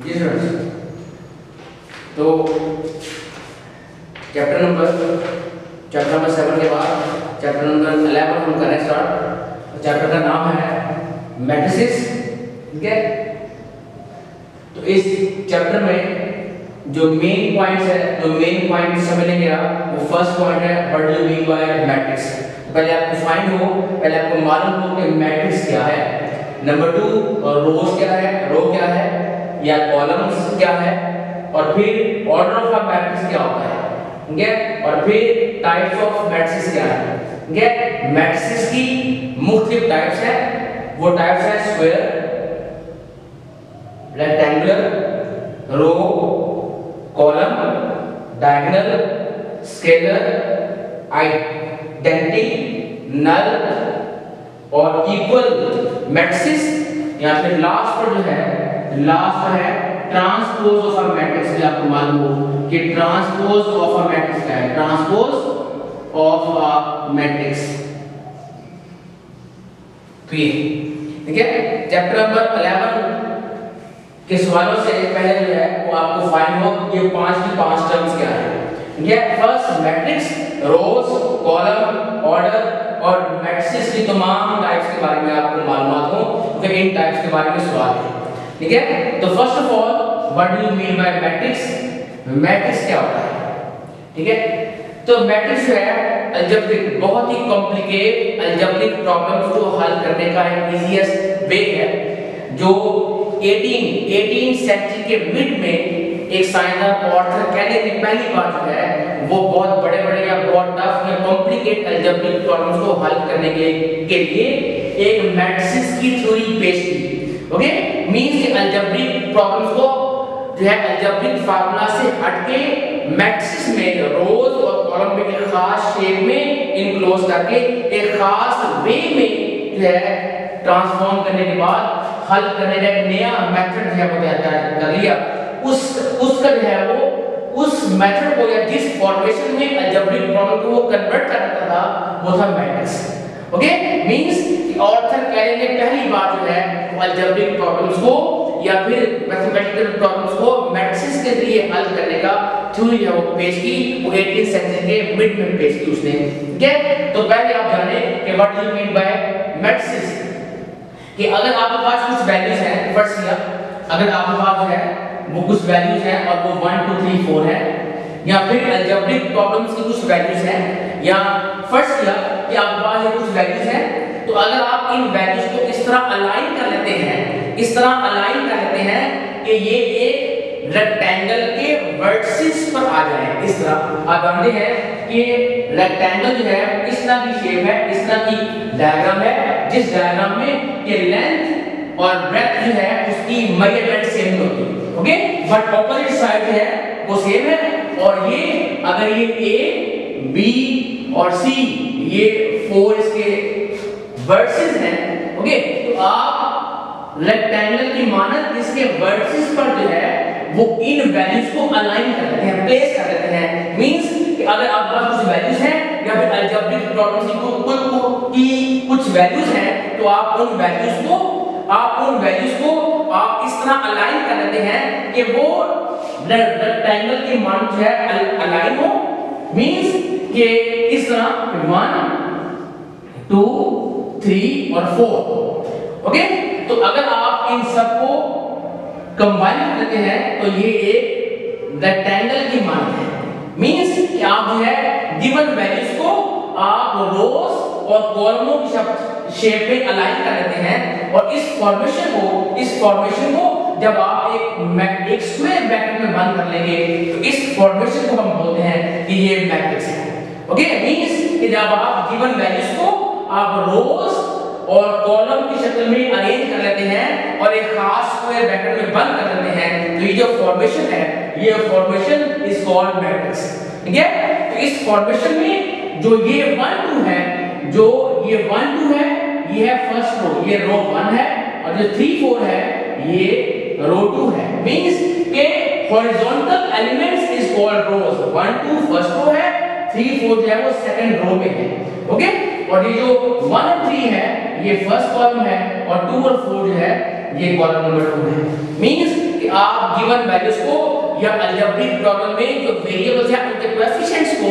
जी students, तो chapter number 7 के बाद चैप्टर नंबर 11 हम करें स्टार्ट। चैप्टर का नाम है मैट्रिसेस। ठीक है, तो इस चैप्टर में जो मेन पॉइंट्स है, जो मेन पॉइंट समझने गया वो फर्स्ट पॉइंट है what do you mean by matrix. पहले आपको फाइंड हो, पहले आपको मालूम हो कि मैट्रिक्स क्या है। नंबर 2 रोज क्या है, रो क्या है या कॉलम्स क्या है, और फिर ऑर्डर ऑफ अ मैट्रिक्स क्या होता है। ठीक है, और फिर टाइप्स ऑफ मैट्रिक्स क्या है। ठीक है, मैट्रिक्स की मुख्तलिफ टाइप्स है। वो टाइप्स है स्क्वायर, रेक्टेंगुलर, रो, कॉलम, डायगोनल, स्केलर, आइडेंटिटी, नल और इक्वल मैट्रिक्स। या फिर लास्ट पर जो है, लास्ट है ट्रांसपोज ऑफ अ मैट्रिक्स। भी आपको मालूम हो कि ट्रांसपोज ऑफ अ मैट्रिक्स क्या है, ट्रांसपोज ऑफ अ मैट्रिक्स। तो ये ठीक है, चैप्टर नंबर 11 के सवालों से पहले जो है वो आपको फाइंड हो ये 5 की 5 टर्म्स क्या है। ठीक है, फर्स्ट मैट्रिक्स, रोज, कॉलम, ऑर्डर और मैट्रिक्स की तमाम टाइप्स के बारे में आपको मालूमात हो, फिर इन टाइप्स के बारे में सवाल है। ठीक है, तो first of all what do you mean by matrix. Matrix क्या होता है। ठीक है, तो मैट्रिक्स जो है अलजेब्रिक, बहुत ही कॉम्प्लिकेटेड अलजेब्रिक प्रॉब्लम्स को हल करने का एक इजीएस्ट वे है, जो 18 सेंचुरी के मिड में एक साइंसदान ऑर्थर कैली ने पहली बार जो है वो बहुत बड़े-बड़े या बहुत टफ या कॉम्प्लिकेटेड अलजेब्रिक प्रॉब्लम्स को हल करने के लिए एक मैट्रिक्स की थ्योरी पेश की। ओके, मींस कि अलजेब्रिक प्रॉब्लम्स को जो है अलजेब्रिक फार्मूला से हटके मैट्रिक्स में रोज और कॉलम में एक खास शेप में इनक्लोज करके एक खास वे में जो है ट्रांसफॉर्म करने के बाद हल करने का एक नया मेथड है वो तैयार कर लिया। उसका जो है वो उस मेथड को या जिस फॉर्मेशन में अलजेब्रिक प्रॉब्लम को वो कन्वर्ट करता था वो था मैट्रिक्स। ओके, मींस कि ऑर्थर कैली ने पहली बार जो है अलजेब्रिक प्रॉब्लम्स को या फिर मैथमेटिकल प्रॉब्लम्स को मैट्रिक्स के जरिए हल करने का थ्योरी है वो पेश की। वो 18 सेंचुरी के मिड में पेश की उसने। ठीक है, तो पहले आप जाने कि what do you mean by matrix. कि अगर आपके पास कुछ वैल्यूज हैं, फर्स्ट किया अगर आपके पास जो है वो कुछ वैल्यूज हैं और वो 1 2 3 4 है, या फिर अलजेब्रिक प्रॉब्लम्स की कुछ वैल्यूज हैं, या फर्स्ट किया कि आपके पास ये कुछ वैल्यूज हैं, तो अगर आप इन वैल्यूज को इस तरह अलाइन कर लेते हैं, इस तरह अलाइन कर लेते हैं कि ये एक रेक्टेंगल के वर्टिसेस पर आ जाए। इस तरह आप जानते हैं कि रेक्टेंगल जो है इस तरह की शेप है, इस तरह की डायग्राम है, जिस डायग्राम में ये लेंथ और ब्रेड्थ जो है उसकी मेजरमेंट सेम होती है। ओके, बट ऑपोजिट साइड जो है वो सेम है। और ये अगर ये ए बी और सी ये 4 इसके वर्टिसेस हैं, ओके, तो आप रेक्टेंगल की मानद इसके वर्टिसेस पर जो है वो इन वैल्यूज को अलाइन कर देते हैं, प्लेस कर देते हैं। मींस कि अगर आपके पास कुछ वैल्यूज हैं या फिर अलजेब्रिक प्रॉब्लम्स की कुछ वैल्यूज हैं, तो आप उन वैल्यूज को आप इस तरह अलाइन कर देते हैं कि वो रेक्टेंगल की मान जो है अलाइन हो। मींस कि इस तरह 1 2 3 और 4। ओके, तो अगर आप इन सबको कंबाइन कर देते हैं तो ये एक रेक्टेंगल की मान है। मींस कि आप जो है गिवन वैल्यूज को आप रोज और कॉलमों की शेप में अलाइन कर देते हैं, और इस फॉर्मेशन को जब आप एक स्क्वायर ब्रैकेट में बंद कर लेंगे तो इस फॉर्मेशन को हम बोलते हैं कि ये मैट्रिक्स है। ओके, मींस कि जब आप गिवन वैल्यूज को आप रोज और कॉलम की शक्ल में अरेंज कर लेते हैं और एक खास स्क्वायर ब्रैकेट में बंद कर देते हैं, तो ये जो फॉर्मेशन है ये फॉर्मेशन इज कॉल्ड मैट्रिक्स। ठीक है, तो इस फॉर्मेशन में जो ये 1 2 है, जो ये 1 2 है ये है फर्स्ट रो, ये रो 1 है, और जो 3 4 है ये रो 2 है। मींस के horizontal elements is called rows. 1 2 first row है, 3 4 जो है वो सेकंड रो में है। ओके, और ये जो 1 और 3 है ये फर्स्ट कॉलम है, और 2 और 4 जो है ये कॉलम नंबर 2 है। मींस कि आप गिवन वैल्यूज को या अलजेब्रिक प्रॉब्लम में जो वेरिएबल्स हैं उनके कोएफिशिएंट्स को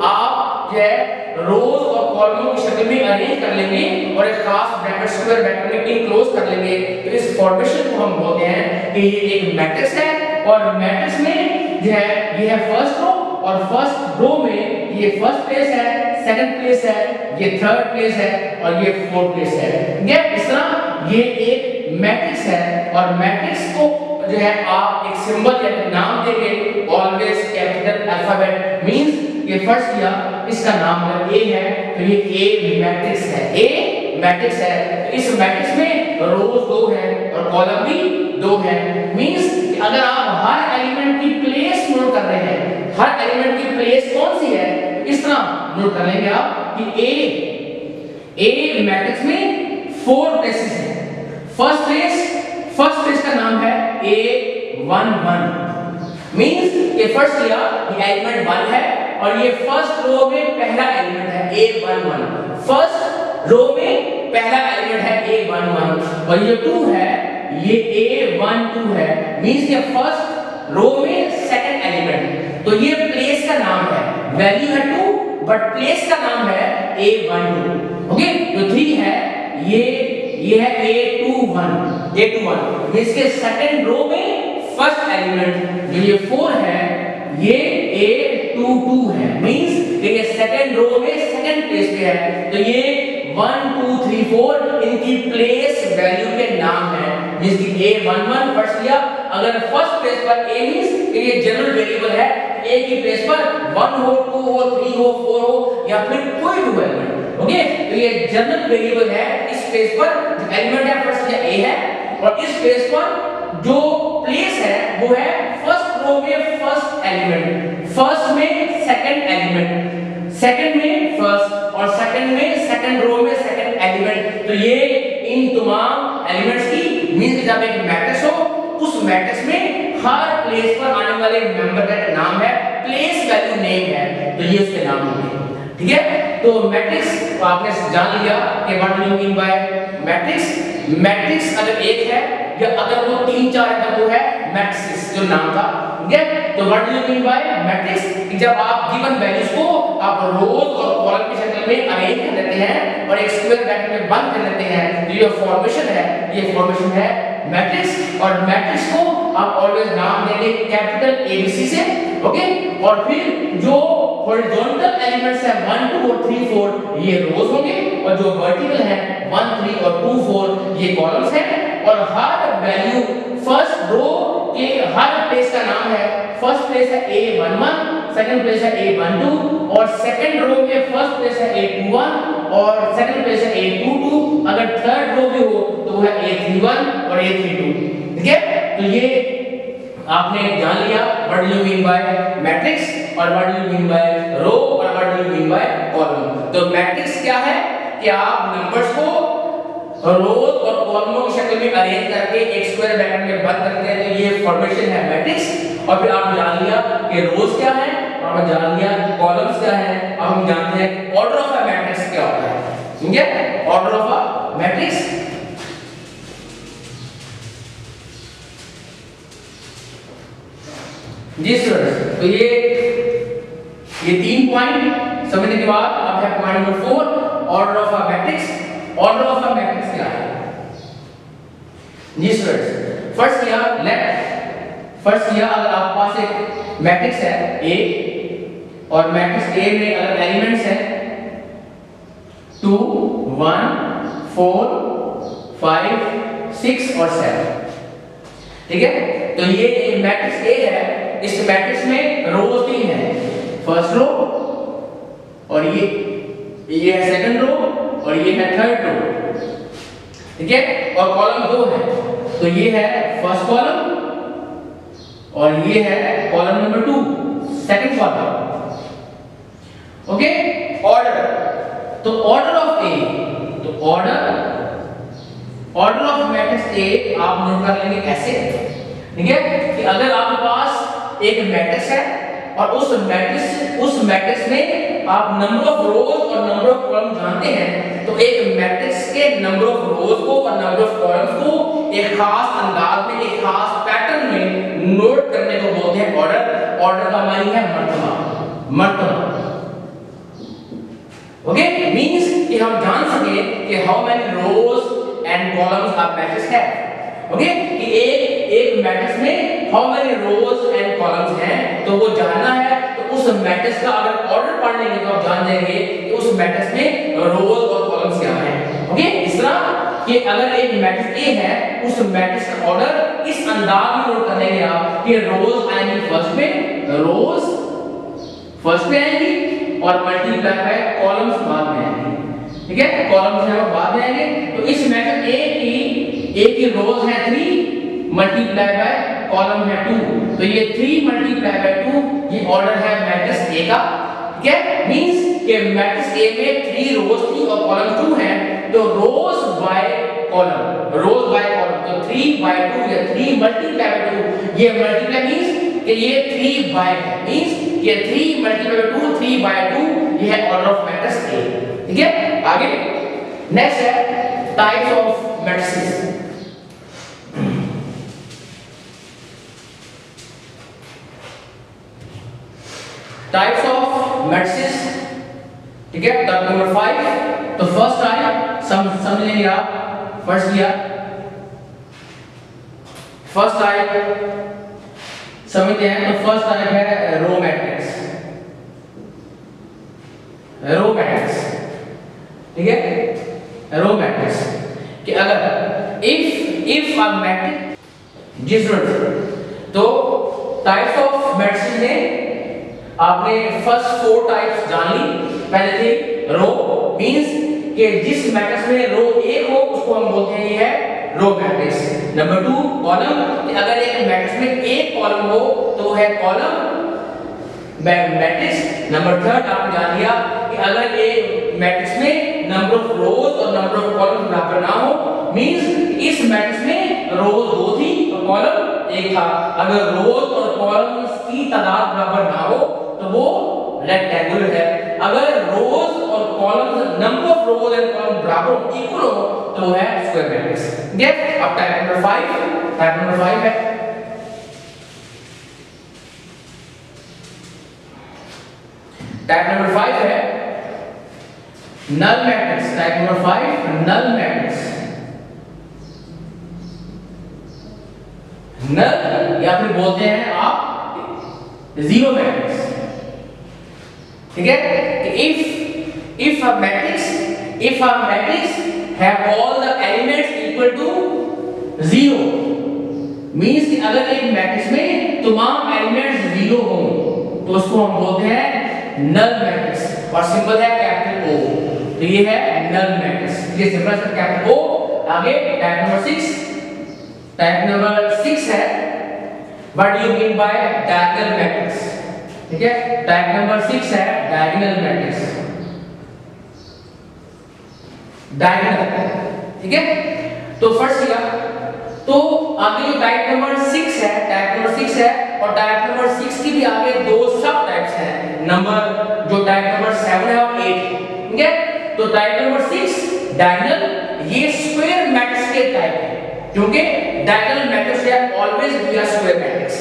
आप जो है रोज और कॉलमों की शक्ल में अरेंज कर लेंगे और एक खास ब्रैकेट स्क्वायर ब्रैकेट में इनक्लोज कर लेंगे। तो इस फॉर्मेशन को हम बोलते हैं कि ये एक मैट्रिक्स है और मैट्रिक्स में जो है ये है फर्स्ट रो और फर्स्ट रो में ये फर्स्ट प्लेस है, सेकंड प्लेस है, ये थर्ड प्लेस है और ये फोर्थ प्लेस है। ये इस तरह ये एक मैट्रिक्स है और मैट्रिक्स को जो है आप एक सिंबल या नाम देंगे ऑलवेज कैपिटल अल्फाबेट मींस ये फर्स्ट किया इसका नाम अगर ए है तो ये ए मैट्रिक्स है, ए मैट्रिक्स है। तो इस मैट्रिक्स में रोज 2 है और कॉलम भी 2 है मींस अगर आप हर एलिमेंट की प्लेस नोट कर रहे हैं, हर एलिमेंट की प्लेस कौन सी है इस तरह नोट कर लेंगे आप कि ए मैट्रिक्स में 4 प्लेसेस हैं। फर्स्ट प्लेस का नाम है A11 मींस ये फर्स्ट किया ये एलिमेंट 1 है और ये फर्स्ट रो में पहला एलिमेंट है A11। फर्स्ट रो में पहला एलिमेंट है A11 और ये 2 है ये A12 है मींस ये फर्स्ट रो में सेकंड एलिमेंट। तो ये प्लेस का नाम है, वैल्यू है 2 बट प्लेस का नाम है A12। ओके तो 3 है ये है A21 इसके सेकंड रो में फर्स्ट एलिमेंट जो ये 4 है ये A22 है मींस ये सेकंड रो में सेकंड प्लेस पे है। तो ये 1 2 3 4 इनकी प्लेस वैल्यू के नाम है मींस कि A11 फर्स्ट किया अगर फर्स्ट प्लेस पर A मींस ये जनरल वेरिएबल है A की प्लेस पर 1 हो 2 हो 3 हो 4 हो या फिर कोई भी एलिमेंट। ओके तो ये जनरल वेरिएबल है इस प्लेस पर जो एलिमेंट है फर्स्ट या A है और इस प्लेस पर जो प्लेस है वो है फर्स्ट रो में फर्स्ट एलिमेंट, फर्स्ट में सेकंड एलिमेंट, सेकंड में फर्स्ट और सेकंड में सेकंड रो में सेकंड एलिमेंट। तो ये इन तमाम एलिमेंट्स की मींस जब एक मैट्रिक्स हो उस मैट्रिक्स में हर प्लेस पर आने वाले मेंबर का नाम है, प्लेस वैल्यू नेम है तो ये उसके नाम होंगे। ठीक है तो मैट्रिक्स आपने जान लिया कि what do you mean by matrix. Matrix अगर एक है या अगर वो 3 4 है तो वो है मैट्रिक्स जो नाम था। ठीक है तो what do you mean by matrix जब आप गिवन वैल्यूज को आप रोज और कॉलम की शक्ल में अरेंज कर लेते हैं और एक स्क्वायर ब्रैकेट में बंद कर लेते हैं तो ये फॉर्मेशन है, ये फॉर्मेशन है मैट्रिक्स। और मैट्रिक्स को आप ऑलवेज नाम देंगे कैपिटल ABC से। ओके और फिर जो हॉरिजॉन्टल एलिमेंट्स है 1 2 और 3 4 ये रोज होंगे और जो वर्टिकल है 1 3 और 2 4 ये कॉलम्स हैं और हर वैल्यू फर्स्ट रो के हर प्लेस का नाम है। फर्स्ट प्लेस है A11, सेकंड प्लेस है A12 और सेकंड रो में फर्स्ट प्लेस है A21 और सेकंड प्लेस है A22। अगर थर्ड रो भी हो तो वो है A31 और A32। ठीक है तो ये आपने जान लिया what do you mean by matrix और what do you mean by row और what do you mean by column. तो मैट्रिक्स क्या है कि आप नंबर्स को रोज और कॉलमों की शक्ल में अरेंज करके एक स्क्वायर ब्रैकेट में बंद करते हैं तो ये फॉर्मेशन है मैट्रिक्स। और फिर आपने जान लिया कि रोज क्या है और आपने जान लिया कॉलम्स क्या है। अब हम जानते हैं ऑर्डर ऑफ अ मैट्रिक्स क्या होता है। ठीक है ऑर्डर ऑफ अ मैट्रिक्स जी सर। तो ये 3 पॉइंट समझने के बाद अब है point number 4 order of a matrix. Order of a matrix क्या है जी सर। फर्स्ट किया अगर आपके पास एक मैट्रिक्स है A और मैट्रिक्स A में अगर एलिमेंट्स है 2 1 4 5 6 और 7। ठीक है तो ये मैट्रिक्स A है। इस मैट्रिक्स में रोज 3 है, फर्स्ट रो और ये है सेकंड रो और ये है थर्ड रो। ठीक है और कॉलम 2 है तो ये है फर्स्ट कॉलम और ये है column number 2 second column. Okay order तो ऑर्डर ऑफ A तो ऑर्डर ऑफ मैट्रिक्स A आप नोट कर लेंगे ऐसे। ठीक है कि अगर आपके पास एक मैट्रिक्स है और उस मैट्रिक्स में आप नंबर ऑफ रोज और नंबर ऑफ कॉलम जानते हैं तो एक मैट्रिक्स के नंबर ऑफ रोज को और नंबर ऑफ कॉलम्स को एक खास अंदाज में, एक खास पैटर्न में नोट करने को बोलते हैं ऑर्डर। ऑर्डर का मानी है मर्तबा, मर्तबा। ओके, मींस कि हम जान सके कि how many rows and columns a matrix है। ओके, कि एक मैट्रिक्स में how many rows and columns हैं तो वो जानना है। तो उस मैट्रिक्स का अगर ऑर्डर पढ़ लेंगे तो आप जान जाएंगे कि उस मैट्रिक्स में रोज और कॉलम्स क्या हैं। ओके, इस तरह कि अगर एक मैट्रिक्स ए है उस मैट्रिक्स का ऑर्डर इस अंदाज में नोट कर लेंगे आप कि रोज आएंगी फर्स्ट में, रोज फर्स्ट में आएंगी और मल्टीप्लाई बाय कॉलम्स बाद में आएंगी। ठीक है, कॉलम्स है वो बाद में आएंगे। तो इस मैट्रिक्स ए की रोज है 3 मल्टीप्लाई बाय कॉलम है 2, तो ये 3 मल्टीप्लाई बाय 2 ये ऑर्डर है मैट्रिक्स ए का। ठीक है, मींस कि मैट्रिक्स ए में 3 रोज थी और कॉलम 2 है, तो rows by column, rows by column, तो 3 बाय 2 या 3 मल्टीप्लाई बाय 2, ये मल्टीप्लाई मींस कि ये 3 बाय है, मींस ये 3 मल्टीप्लाई बाय 2, 3 बाय 2 ये है ऑर्डर ऑफ मैट्रिक्स ए। ठीक है, आगे नेक्स्ट है types of matrices. Types of matrices. ठीक है, टॉपिक नंबर 5। तो फर्स्ट टाइप समझ लेंगे आप। फर्स्ट किया, फर्स्ट टाइप समझते हैं। तो फर्स्ट टाइप है रो मैट्रिक्स, रो मैट्रिक्स। ठीक है, रो मैट्रिक्स कि अगर इफ अ मैट्रिक्स जिस तो टाइप्स ऑफ मैट्रिक्स में आपने फर्स्ट 4 टाइप्स जान ली। पहले थे रो, मींस कि जिस मैट्रिक्स में रो एक हो उसको हम बोलते हैं ये है रो मैट्रिक्स। नंबर 2 कॉलम, अगर एक मैट्रिक्स में एक कॉलम हो तो है कॉलम मैट्रिक्स। नंबर 3 आपने जान लिया कि अगर एक मैट्रिक्स में नंबर ऑफ रोज और नंबर ऑफ कॉलम बराबर ना हो, मींस इस मैट्रिक्स में रोज 2 थी और कॉलम 1 था। अगर रोज और कॉलम्स की तादाद बराबर ना हो तो वो रेक्टेंगुलर है। अगर रोज और columns number of rose and column बराबर इक्वल हो तो वो है स्क्वायर मैट्रिक्स। ठीक है, अब टाइप नंबर 5, टाइप नंबर 5 है टाइप नंबर 5 है null matrix. Type number 5 null matrix. Null या फिर बोलते हैं आप जीरो मैट्रिक्स। ठीक है, if a matrix have all the elements equal to 0, means कि अगर एक मैट्रिक्स में तमाम एलिमेंट्स 0 हो तो उसको हम बोलते हैं नल मैट्रिक्स और सिंबल है कैपिटल O। तो ये है नल मैट्रिक्स, ये सिंबल है कैपिटल O। आगे टाइप नंबर 6, टाइप नंबर 6 है what you mean bye diagonal matrix. ठीक है, टाइप नंबर 6 है डायगोनल मैट्रिक्स, डायगोनल। ठीक है, तो फर्स्ट किया तो आगे जो टाइप नंबर 6 है, टाइप नंबर 6 है और टाइप नंबर 6 की भी आगे 2 सब टाइप्स हैं। नंबर जो टाइप नंबर 7 है और 8। ठीक है, तो टाइप नंबर 6 डायगोनल, ये स्क्वायर मैट्रिक्स के टाइप है क्योंकि डायगोनल मैट्रिक्स है always be a square matrix.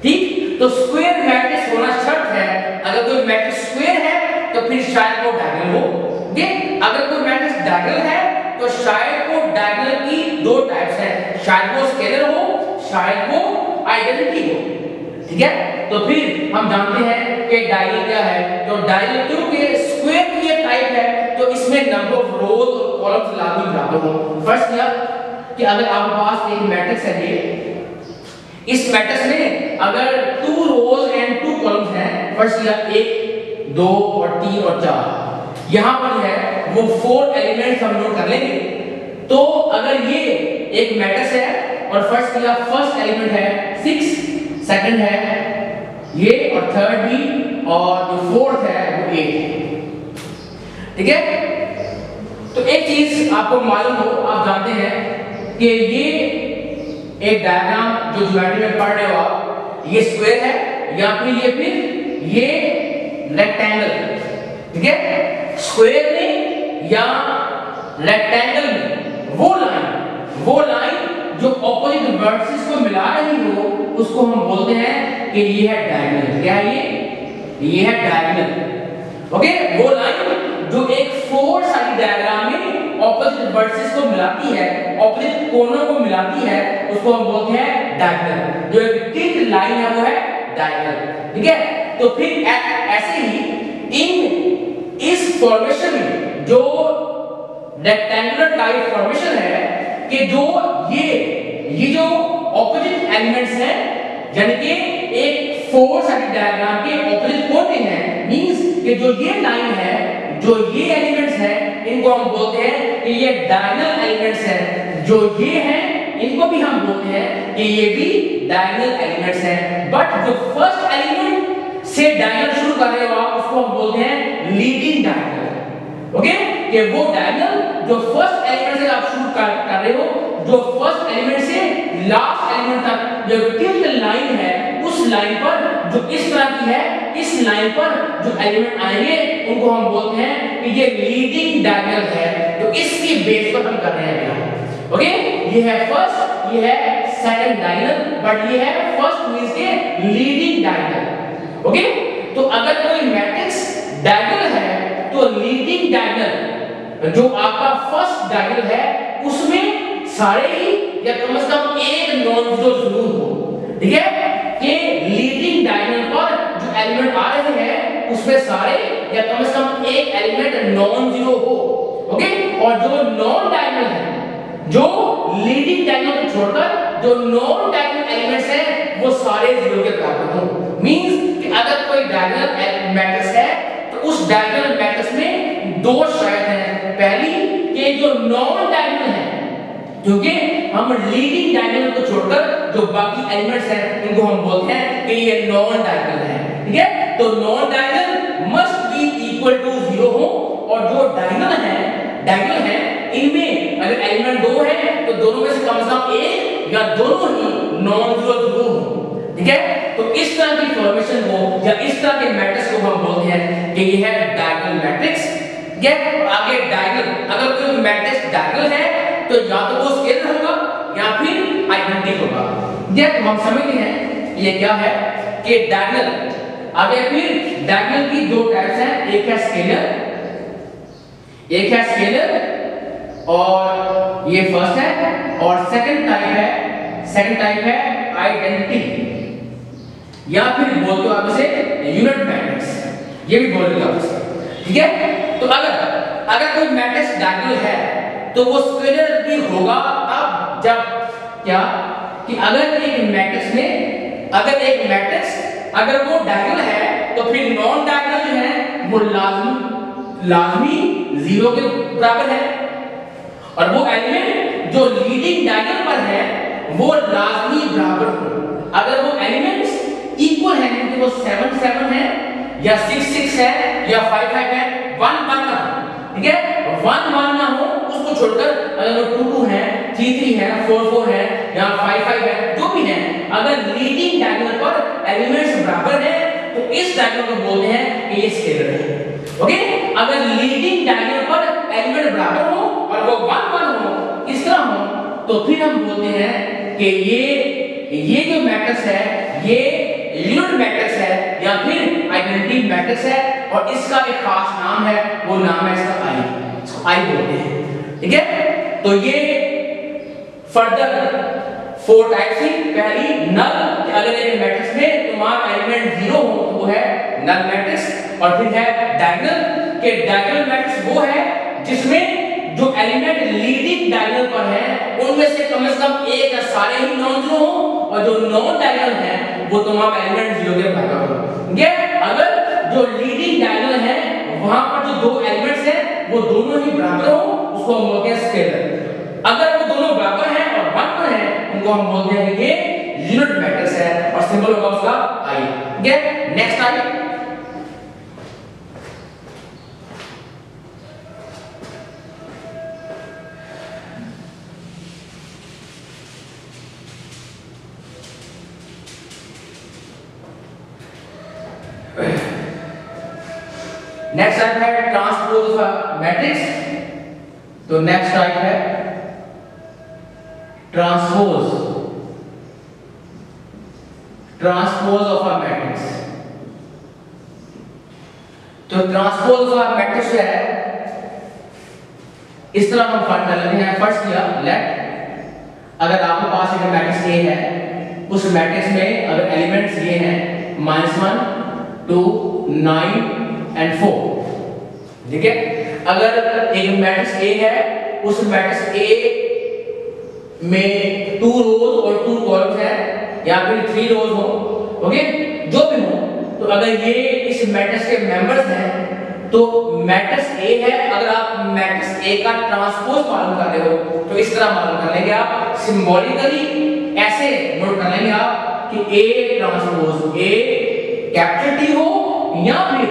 ठीक, तो स्क्वायर मैट्रिक्स होना शर्त है। अगर कोई मैट्रिक्स स्क्वायर है तो फिर शायद वो डायगोनल हो। ठीक, अगर कोई मैट्रिक्स डायगोनल है तो शायद वो डायगोनल की 2 टाइप्स हैं, शायद वो स्केलर हो, शायद वो आइडेंटिटी हो। ठीक है, तो फिर हम जानते हैं कि डायगोनल क्या है। तो डायगोनल क्योंकि स्क्वायर की ये टाइप है तो इसमें नंबर ऑफ रोज और कॉलम्स लाजमी बराबर हो। फर्स्ट किया कि अगर आपके पास एक मैट्रिक्स है, ये इस मैट्रिक्स में अगर 2 रोज एंड 2 कॉलम्स हैं, फर्स्ट किया 1 2 और 3 और 4, यहां पर है वो 4 एलिमेंट्स हम नोट कर लेंगे। तो अगर ये एक मैट्रिक्स है और फर्स्ट किया फर्स्ट एलिमेंट है 6, सेकंड है ये और थर्ड भी और जो फोर्थ है वो 8। ठीक है, तो एक चीज आपको मालूम हो, आप जानते हैं कि ये एक डायग्राम जो ज्योमेट्री में पढ़ रहे हो आप, ये स्क्वायर है या फिर ये रेक्टेंगल। ठीक है, स्क्वायर में या रेक्टेंगल में वो लाइन जो ऑपोजिट वर्टिसेस को मिला रही हो उसको हम बोलते हैं कि ये है डायगोनल। क्या है ये है डायगोनल। ओके, वो लाइन जो एक फोर साइड डायग्राम में ऑपोजिट वर्टिसेस को मिलाती है, ऑपोजिट कोनों को मिलाती है, उसको हम बोलते हैं डायगोनल। जो एक टिल्ट लाइन है वो है डायगोनल। ठीक है, तो फिर ऐसे ही इस फॉर्मेशन में जो रेक्टेंगुलर टाइप फॉर्मेशन है कि जो ये जो ऑपोजिट एलिमेंट्स हैं, यानी कि एक फोर साइड डायग्राम के ऑपोजिट कोने हैं, मींस कि जो ये लाइन है, जो ये एलिमेंट्स हैं, इनको हम बोलते हैं कि ये डायगोनल एलिमेंट्स हैं। जो ये हैं इनको भी हम बोलते हैं कि ये भी डायगोनल एलिमेंट्स हैं। बट जो फर्स्ट एलिमेंट से डायगोनल शुरू कर रहे हो आप, उसको हम बोलते हैं लीडिंग डायगोनल। ओके, कि वो डायगोनल जो फर्स्ट एलिमेंट से आप शुरू कर रहे हो, जो फर्स्ट एलिमेंट से लास्ट एलिमेंट तक जो टिल्ट लाइन है, उस लाइन पर जो इस तरह की है, इस लाइन पर जो एलिमेंट आएंगे उनको हम बोलते हैं कि ये लीडिंग डायगोनल है। तो इसकी बेस पर हम कर रहे हैं यहाँ। ओके, ये है फर्स्ट, ये है सेकंड डायगोनल, बट ये है फर्स्ट मींस के लीडिंग डायगोनल। ओके, तो अगर कोई मैट्रिक्स डायगोनल है तो लीडिंग डायगोनल जो आपका फर्स्ट डायगोनल है उसमें सारे ही या कम से कम एक नॉन जीरो जरूर हो। ठीक है, कि लीडिंग डायगोनल पर जो एलिमेंट आ रहे हैं उसमें सारे या कम से कम एक एलिमेंट नॉन जीरो हो। ओके, और जो नॉन डायगोनल है, जो लीडिंग डायगोनल को छोड़कर जो नॉन डायगोनल एलिमेंट्स हैं वो सारे जीरो के बराबर हो। मींस कि अगर कोई डायगोनल मैट्रिक्स है तो उस डायगोनल मैट्रिक्स में दो शर्तें हैं। पहली कि जो नॉन डायगोनल है, क्योंकि हम लीडिंग डायगोनल को छोड़कर जो बाकी एलिमेंट्स हैं इनको हम बोलते हैं कि ये नॉन डायगोनल है। ठीक है, तो non diagonal must be equal to 0 हो, और जो डायगोनल है इनमें अगर एलिमेंट दो है तो दोनों में से कम एक या दोनों ही नॉन जीरो जरूर हो। ठीक है, तो इस तरह की फॉर्मेशन को या इस तरह के मैट्रिक्स को हम बोलते हैं कि ये है डायगोनल मैट्रिक्स। ठीक है, आगे डायगोनल, अगर कोई मैट्रिक्स डायगोनल है तो या तो वो स्केलर होगा या फिर आइडेंटिटी होगा। ये तो हम समझते हैं ये क्या है कि डायगोनल। आगे फिर डायगोनल की दो टाइप्स हैं, एक है स्केलर और ये फर्स्ट है, और सेकंड टाइप है आइडेंटिटी, या फिर बोलते हो आप इसे यूनिट मैट्रिक्स, ये भी बोल देगा आप। ठीक है, तो अगर कोई मैट्रिक्स डायगोनल है तो वो स्केलर भी होगा तब जब क्या कि अगर एक मैट्रिक्स अगर वो डायगोनल है तो फिर नॉन डायगोनल जो है वो लाजमी 0 के बराबर है, और वो एलिमेंट जो लीडिंग डायगोनल पर है वो लाजमी बराबर हो। अगर वो एलिमेंट्स इक्वल है, क्योंकि वो 7 7 है या 6 6 है या 5 5 है, 1 1 ना हो। ठीक है, 1 1 ना हो, उसको छोड़कर अगर वो 2 2 है, 3 3 है, 4 4 है या 5 5 है, जो भी है, अगर लीडिंग डायगोनल पर एलिमेंट्स बराबर है तो इस डायगोनल को बोलते हैं कि ये स्केलर है। ओके, अगर लीडिंग डायगोनल पर एलिमेंट बराबर हो और वो 1 1 हो, इस तरह हो, तो फिर हम बोलते हैं कि ये जो मैट्रिक्स है ये यूनिट मैट्रिक्स है या फिर आइडेंटिटी मैट्रिक्स है, और इसका एक खास नाम है, वो नाम है इसका आई बोलते हैं। ठीक है, तो ये फर्दर 4 टाइप्स थी। पहली नल, अगर एक मैट्रिक्स में तुम्हारा एलिमेंट 0 हो तो वो है नल मैट्रिक्स, और फिर है डायगोनल, के डायगोनल मैट्रिक्स वो है जिसमें जो एलिमेंट लीडिंग डायगोनल पर है उनमें से कम एक या सारे ही नॉन जीरो हो, और जो नॉन डायगोनल है वो तुम्हारा एलिमेंट 0 के बराबर हो। ये अगर जो लीडिंग डायगोनल है वहां पर जो दो एलिमेंट्स हैं वो दोनों ही बराबर हो, उसको हम बोलते हैं स्केलर। अगर वो दोनों बराबर हैं और 1 पर हैं, उनको हम बोलते हैं कि ये यूनिट मैट्रिक्स है, और सिंबल होगा उसका आई। ठीक है, नेक्स्ट आई नेक्स्ट टाइप है ट्रांसपोज ऑफ मैट्रिक्स। तो नेक्स्ट टाइप है ट्रांसपोज ऑफ अ मैट्रिक्स। तो ट्रांसपोज ऑफ अ मैट्रिक्स है इस तरह हम फाइंड कर लेते हैं। फर्स्ट किया लेट, अगर आपके पास एक मैट्रिक्स ए है, उस मैट्रिक्स में अगर एलिमेंट्स ये हैं -1 2 9 एंड 4, ठीक है। अगर एक मैट्रिक्स ए है, उस मैट्रिक्स ए में 2 रोज और 2 कॉलम्स है, या फिर 3 रोज हो, ओके, जो भी हो, तो अगर ये इस मैट्रिक्स के मेंबर्स हैं तो मैट्रिक्स ए है। अगर आप मैट्रिक्स ए का ट्रांसपोज मालूम कर रहे हो तो इस तरह मालूम कर लेंगे आप, सिंबॉलिकली ऐसे नोट कर लेंगे आप कि A transpose A capital T हो या फिर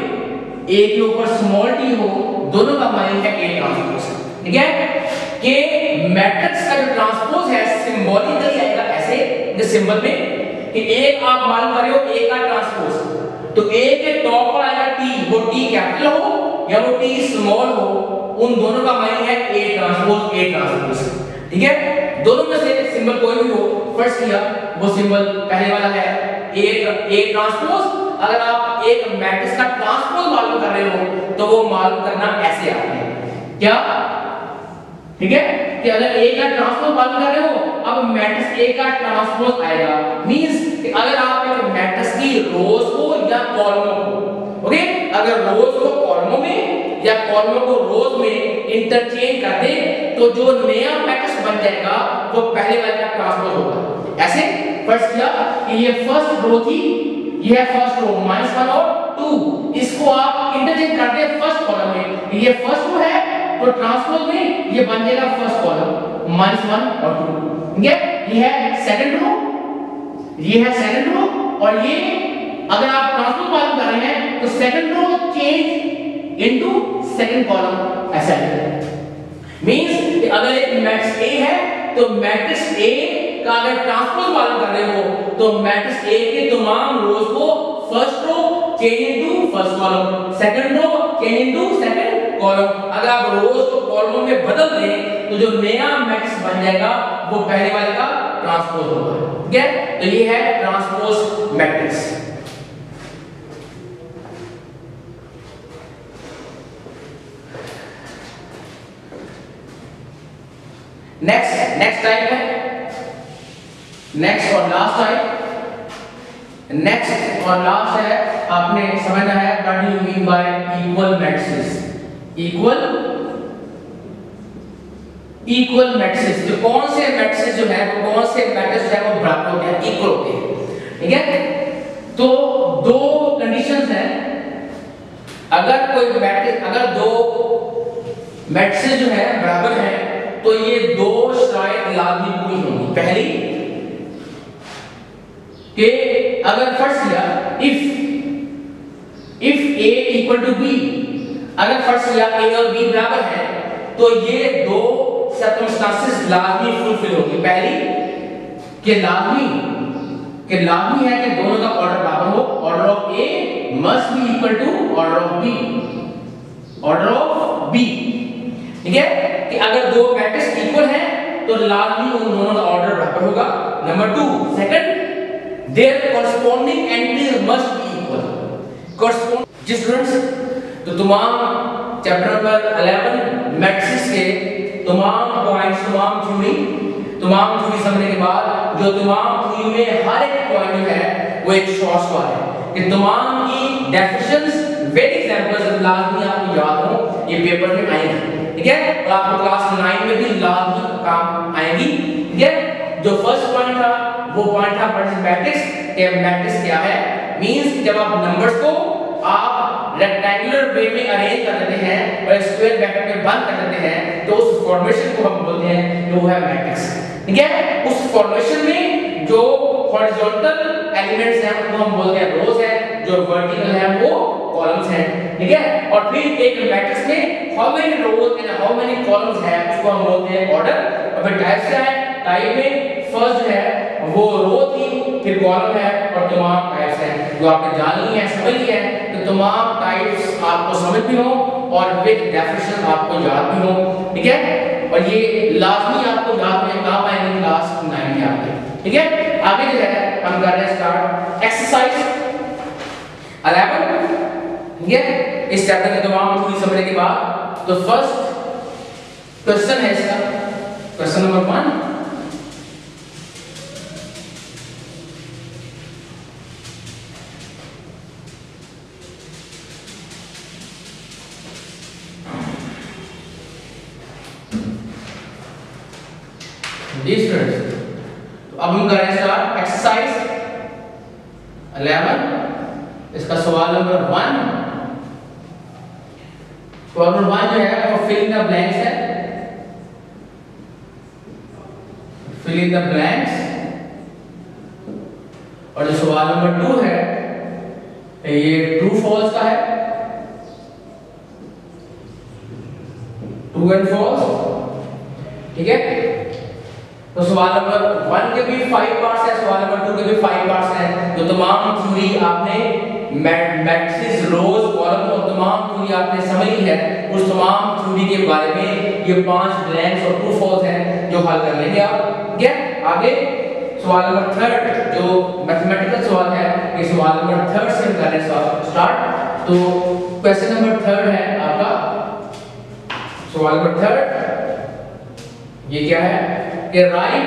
ए के ऊपर स्मॉल टी हो, दोनों का माइंड है ए ट्रांसपोज, ठीक है। कि मैट्रिक्स का जो ट्रांसपोज है सिंबॉलिकली आएगा ऐसे, इस सिंबल में कि एक आप मालूम कर रहे हो ए का ट्रांसपोज, तो ए के टॉप पर आएगा टी, वो टी कैपिटल हो या वो टी स्मॉल हो, उन दोनों का माइंड है ए ट्रांसपोज, ठीक है। दोनों में से सिंबल कोई भी हो, फर्स्ट किया वो सिंबल पहले वाला है ए ट्रांसपोज। अगर आप एक मैट्रिक्स का ट्रांसपोज मालूम कर रहे हो तो वो मालूम करना ऐसे आता है क्या, ठीक है, कि अगर ए का ट्रांसपोज मालूम कर रहे हो, अब मैट्रिक्स ए का ट्रांसपोज आएगा, मींस कि अगर आप एक मैट्रिक्स की रोज को या कॉलमों को, ओके, अगर रोज को कॉलमों में या कॉलमों को रोज में इंटरचेंज कर दे तो जो नया मैट्रिक्स बन जाएगा वो पहले वाले का ट्रांसपोज होगा। ऐसे फर्स्ट किया कि ये फर्स्ट रो थी, ये है फर्स्ट रो -1 और 2, इसको आप इंटरचेंज कर दे फर्स्ट कॉलम में, ये फर्स्ट रो है तो ट्रांसपोज में ये बन जाएगा फर्स्ट कॉलम -1 और 2, ठीक है। ये है सेकंड रो, ये है सेकंड रो, और ये अगर आप ट्रांसपोज मालूम कर रहे हैं तो second row change into second column, ऐसा है। मींस अगर एक मैट्रिक्स ए है तो मैट्रिक्स ए का अगर ट्रांसपोज मालूम कर रहे हो तो मैट्रिक्स ए के तमाम रोज को first row change into first column, second row change into second column. अगर आप रोज को कॉलमों में बदल दें तो जो नया मैट्रिक्स बन जाएगा वो पहले वाले का ट्रांसपोज होगा, ठीक है। तो ये है ट्रांसपोज मैट्रिक्स। नेक्स्ट टाइप है, नेक्स्ट और लास्ट टाइप, नेक्स्ट और लास्ट है, आपने समझना है what do you mean y equal matrix. Equal matrix, तो कौन से मैट्रिक्स जो है वो कौन से मैट्रिक्स है वो बराबर होते हैं, इक्वल होते हैं, ठीक है। तो दो कंडीशंस हैं, अगर कोई मैट्रिक्स, अगर दो मैट्रिक्स जो है बराबर है तो ये दो शर्तें लाजमी पूरी होंगी। पहली कि अगर फर्स्ट किया if a equal to b, अगर फर्स्ट किया a और b बराबर है तो ये दो सर्कमस्टेंसेस लाजमी फुलफिल होगी। पहली कि लाजमी है कि दोनों का ऑर्डर बराबर हो, order of a must be equal to order of b, ठीक है, कि अगर दो मैट्रिक्स इक्वल हैं तो लाजमी उन दोनों का ऑर्डर बराबर होगा। Number 2, second, there corresponding entries must be equal. Corresponding students, तो तमाम चैप्टर नंबर 11 मैट्रिक्स के तमाम पॉइंट्स, तमाम थ्योरी समझने के बाद जो तमाम थ्योरी में हर एक पॉइंट जो है वो एक शॉर्ट सवाल है कि तमाम की डेफिनेशंस वेरी एग्जांपल्स लाजमी आपको याद हो, ये पेपर में आएंगे, ठीक है, और आपको क्लास 9 में भी लाजमी काम आएगी, ठीक है। जो फर्स्ट पॉइंट था वो पॉइंट था मैट्रिक्स, कि मैट्रिक्स क्या है, मींस जब आप नंबर्स को आप रेक्टेंगुलर वे में अरेंज कर देते हैं और स्क्वायर ब्रैकेट में बंद कर देते हैं तो उस फॉर्मेशन को हम बोलते हैं कि वो है मैट्रिक्स, ठीक है। उस फॉर्मेशन में जो हॉरिजॉन्टल एलिमेंट्स हैं उनको हम बोलते हैं रोज है, जो वर्टिकल है वो कॉलम्स हैं, ठीक है। और फिर एक मैट्रिक्स में how many rows and how many columns है उसको हम बोलते हैं ऑर्डर। और फिर टाइप्स क्या है, टाइप में फर्स्ट है वो रो थी, फिर कॉलम है और तमाम टाइप्स हैं जो आपने जान ली है, समझ ली है। तो कि तमाम टाइप्स आपको समझ भी हो और विद डेफिनेशन आपको याद भी हो, ठीक है। और ये लाजमी आपको याद में कहां पाएंगे, क्लास 9 में आके, ठीक है। आगे जो है हम कर रहे हैं स्टार्ट एक्सरसाइज 11, ठीक है। इस चैप्टर के तमाम पूरी समझने के बाद तो फर्स्ट क्वेश्चन है इसका, क्वेश्चन नंबर 1, तो अब हम करें स्टार्ट एक्सरसाइज 11, इसका सवाल नंबर 1। सवाल नंबर 1 जो है वो फिल इन द ब्लैंक्स है, फिल इन द ब्लैंक्स। और जो सवाल नंबर 2 है ये ट्रू फॉल्स का है, ट्रू एंड फॉल्स, ठीक है। तो सवाल नंबर 1 के भी 5 पार्ट्स है, सवाल नंबर 2 के भी 5 पार्ट्स हैं। तो तमाम थ्योरी आपने मैट्रिक्स, रोज, कॉलम और तमाम थ्योरी आपने समझ ली है। उस तमाम थ्योरी के बारे में ये 5 ब्लैंक्स और ट्रू फॉल्स हैं जो हल कर लेंगे आप, ठीक है। आगे सवाल नंबर 3 जो मैथमेटिकल सवाल है, ये सवाल नंबर 3 से हम कर रहे हैं स्टार्ट। तो क्वेश्चन नंबर 3 है आपका, सवाल नंबर 3 ये क्या है कि right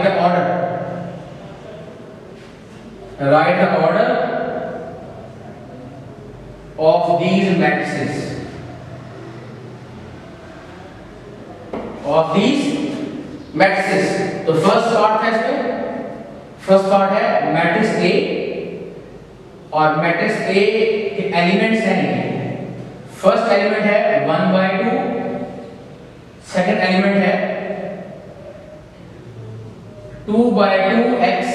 the order, right the order of these matrices, of these matrices. तो फर्स्ट पार्ट है इसमें, फर्स्ट पार्ट है मैट्रिक्स ए, और मैट्रिक्स ए के एलिमेंट्स हैं। फर्स्ट एलिमेंट है 1/2, सेकंड एलिमेंट है 2/2x,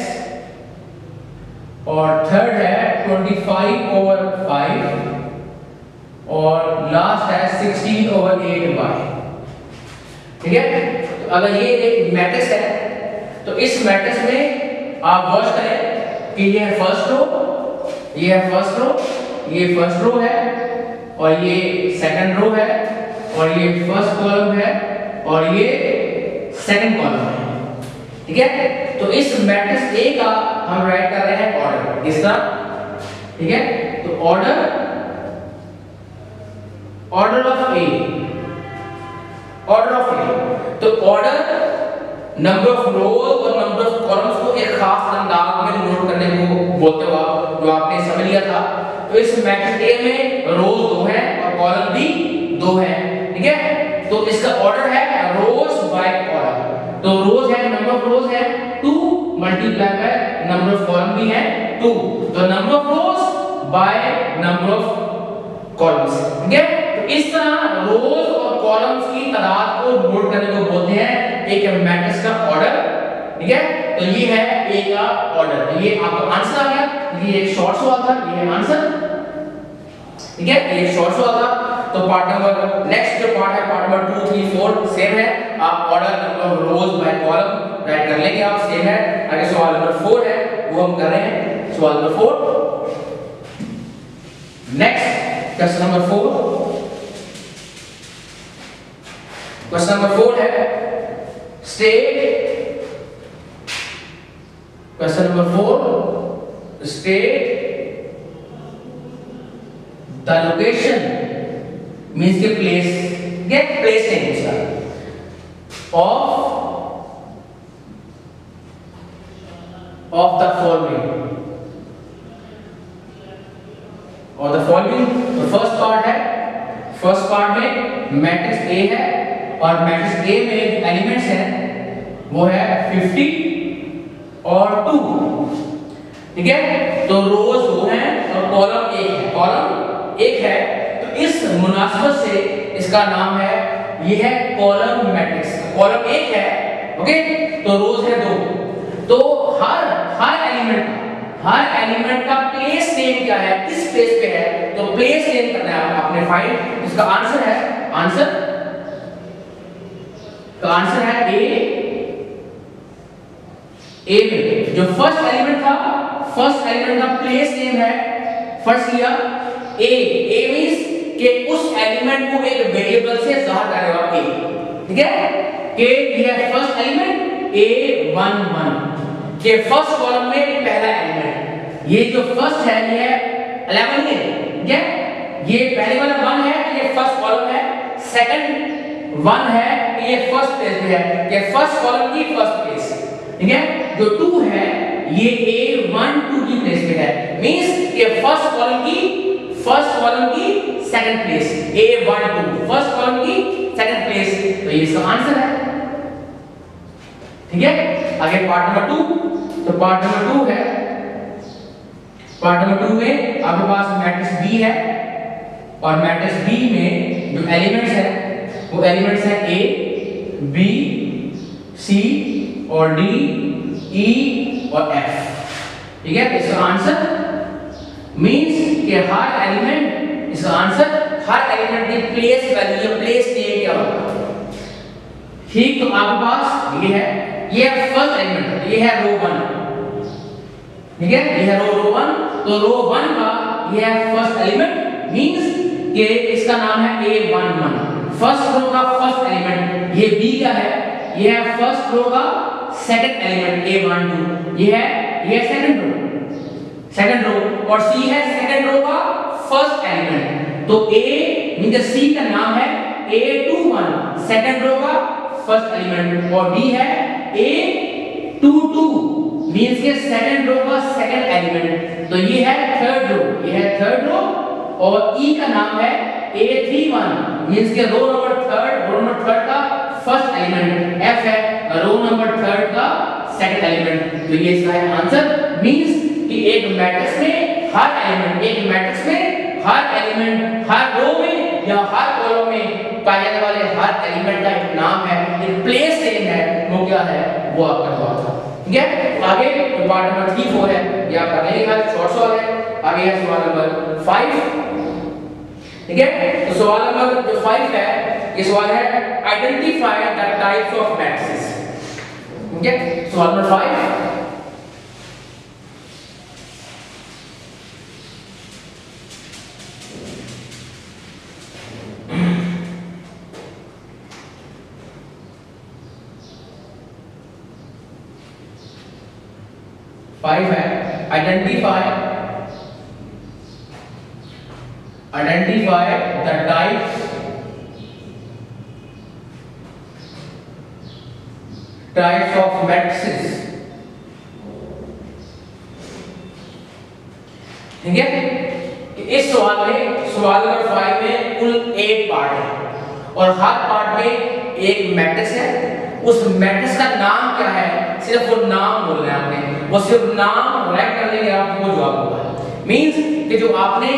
और थर्ड है 25/5, और लास्ट है 16/8y, ठीक है। तो अगर ये एक मैट्रिक्स है तो इस मैट्रिक्स में आप वॉच करें कि ये है फर्स्ट रो, ये है फर्स्ट रो, ये फर्स्ट रो है, और ये सेकंड रो है, और ये फर्स्ट कॉलम है, और ये सेकंड कॉलम है, ठीक है। तो इस मैट्रिक्स ए का हम राइट कर रहे हैं ऑर्डर इस तरह, ठीक है। तो order, order of A, order of A. तो ऑर्डर नंबर ऑफ रोज और नंबर ऑफ कॉलम्स को एक खास अंदाज में नोट करने को बोलते हो आप, जो आपने समझ लिया था। तो इस मैट्रिक्स ए में रोज 2 हैं और कॉलम भी 2 हैं, ठीक है। तो इसका ऑर्डर है रोज बाय कॉलम। तो रोज है, नंबर ऑफ रोज है 2 multiply by number of column भी है 2। तो number of rose by number of columns, ठीक है। तो इस तरह रोज और कॉलम्स की तादाद को नोट करने को बोलते हैं एक मैट्रिक्स का ऑर्डर, ठीक है। तो ये है ए का ऑर्डर। तो ये आपका आंसर आ गया, ये एक शॉर्ट सवाल था, ये है आंसर, ठीक है। ये एक शॉर्ट सवाल था। तो पार्ट नंबर, नेक्स्ट जो पार्ट है पार्ट नंबर 2, 3, 4 सेम है। आप order number rows by column write कर लेंगे, आप सेम है। आगे सवाल नंबर 4 है वो हम कर रहे हैं, सवाल number 4। Next question number 4, question number 4 है state, question number 4 state the location means के प्लेस, गेट प्लेस नहीं उसका, ऑफ द फॉलोइंग, और द फॉलोइंग। तो फर्स्ट पार्ट है, फर्स्ट पार्ट में मैट्रिक्स ए है, और मैट्रिक्स ए में एलिमेंट्स हैं वो है 50 और 2, ठीक है। तो रोज 2 हैं और कॉलम 1 है, कॉलम 1 है। तो इस मुनासिबत से इसका नाम है, ये है कॉलम मैट्रिक्स, कॉलम 1 है, ओके। तो रोज है 2। तो हर एलिमेंट का प्लेस नेम क्या है, किस प्लेस पे है, तो प्लेस नेम करना है आपने फाइंड। इसका आंसर है, आंसर का आंसर है ए में, जो फर्स्ट एलिमेंट था, फर्स्ट एलिमेंट का प्लेस नेम है, फर्स्ट लिया ए मींस कि उस एलिमेंट को एक वेरिएबल से ज़ाहिर कर रहे हो आप ए, ठीक है, कि ये फर्स्ट एलिमेंट A11 के फर्स्ट कॉलम में पहला एलिमेंट, ये जो फर्स्ट है ये 11 है, ठीक है, ये पहले वाला 1 है, ये फर्स्ट कॉलम है, सेकंड 1 है, ये फर्स्ट प्लेस पे है, ये फर्स्ट कॉलम की फर्स्ट प्लेस, ठीक है, जो 2 है ये A12 की प्लेस पे है, मींस ये फर्स्ट कॉलम की second place, A12 first column की सेकंड प्लेस, तो ये इसका आंसर है, ठीक है। आगे पार्ट नंबर 2, तो पार्ट नंबर 2 है, पार्ट नंबर 2 में आपके पास मैट्रिक्स B है और मैट्रिक्स B में जो एलिमेंट्स है वो एलिमेंट्स है A, B, C और D, E और F, ठीक है। इसका आंसर मींस कि हर एलिमेंट, इसका आंसर हर एलिमेंट की प्लेस वैल्यू या प्लेस नेम क्या होगा, ठीक। तो आपके पास ये है, ये है फर्स्ट एलिमेंट, ये है रो 1, ठीक है, ये है रो 1, तो रो 1 का ये है फर्स्ट एलिमेंट, मींस कि इसका नाम है A11, फर्स्ट रो का फर्स्ट एलिमेंट, ये B का है, ये है फर्स्ट रो का सेकंड एलिमेंट A12, ये है सेकंड रो और C है सेकंड रो का फर्स्ट एलिमेंट, तो A मींस C का नाम है A21 सेकंड रो का फर्स्ट एलिमेंट और D है A22 मींस के सेकंड रो का सेकंड एलिमेंट, तो ये है थर्ड रो, ये है थर्ड रो और E का नाम है A31 मींस के रो नंबर थर्ड का फर्स्ट एलिमेंट, F है रो नंबर थर्ड का सेकंड एलिमेंट, तो ये इसका है आंसर। मींस कि एक मैट्रिक्स में हर एलिमेंट हर रो में या हर कॉलम में पाए जाने वाले हर एलिमेंट का एक नाम है, एक प्लेस नेम है, वो क्या है, वो आपका जवाब था, ठीक है। आगे तो पार्ट नंबर 3 4 है, ये आप कर लेंगे, शॉर्ट सवाल है। आगे है सवाल नंबर 5, ठीक है। तो सवाल नंबर जो 5 है, ये सवाल है identify the types of matrices, ठीक है। सवाल नंबर 5, है identify the types of matrices, ठीक है। इस सवाल में सवाल नंबर 5 में कुल 8 पार्ट है और हर पार्ट में एक मैट्रिक्स है, उस मैट्रिक्स का नाम क्या है, सिर्फ वो नाम बोलना है आपने, वो सिर्फ नाम राइट कर लेंगे आप, वो जवाब होगा। मींस कि जो आपने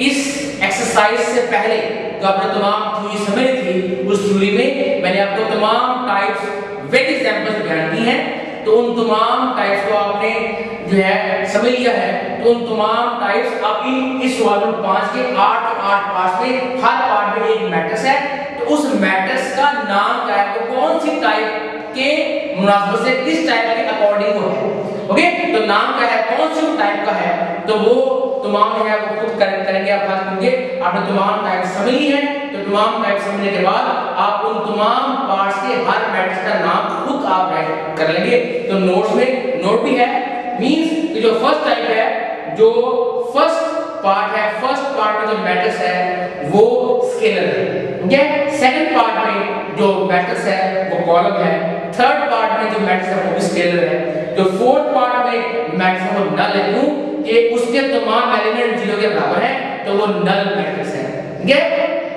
इस एक्सरसाइज से पहले जो आपने तमाम थ्योरी समझी थी, उस थ्योरी में मैंने आपको तमाम टाइप्स विद एग्जांपल्स बयान की हैं, तो उन तमाम टाइप्स को आपने जो है समझ लिया है, तो उन तमाम टाइप्स आपकी इस सवाल नंबर 5 के 8 पार्ट्स में हर पार्ट में एक मैट्रिक्स है, तो उस मैट्रिक्स का नाम क्या है, तो कौन सी टाइप के मुनासिबत से किस टाइप के अकॉर्डिंग हो है, ओके। तो नाम क्या है, कौन सी टाइप का है, तो वो तमाम जो है वो खुद करेंगे, आप बात करेंगे। आपने तमाम टाइप समझ ली है, तो तमाम टाइप समझने के बाद आप उन तमाम पार्ट्स के हर मैट्रिक्स का नाम खुद आप राइट कर लेंगे। तो नोट्स में नोट भी है, मींस कि जो फर्स्ट टाइप है, जो फर्स्ट पार्ट है, फर्स्ट पार्ट में जो मैट्रिक्स है वो स्केलर है, ठीक है। सेकंड पार्ट में जो मैट्रिक्स है वो कॉलम है, थर्ड पार्ट में जो मैट्रिक्स है वो भी स्केलर है, जो फोर्थ पार्ट में मैट्रिक्स है वो नल है, क्यों कि उसके तमाम एलिमेंट 0 के बराबर है, तो वो नल मैट्रिक्स है, ठीक है।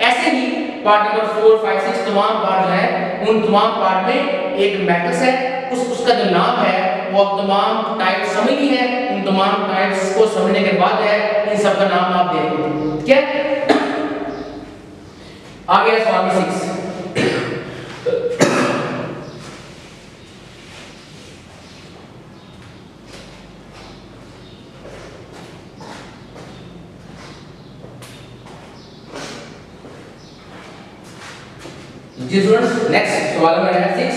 ऐसे ही पार्ट नंबर 4 5 6 तमाम पार्ट है, उन तमाम पार्ट में एक मैट्रिक्स है, उसका जो नाम है वो आप तमाम टाइप समझ ली है, उन तमाम टाइप्स को समझने के बाद है इन सब का नाम आप देख लीजिए, ठीक है। आगे है सवाल नंबर 6, जी स्टूडेंट्स, नेक्स्ट सवाल नंबर है 6।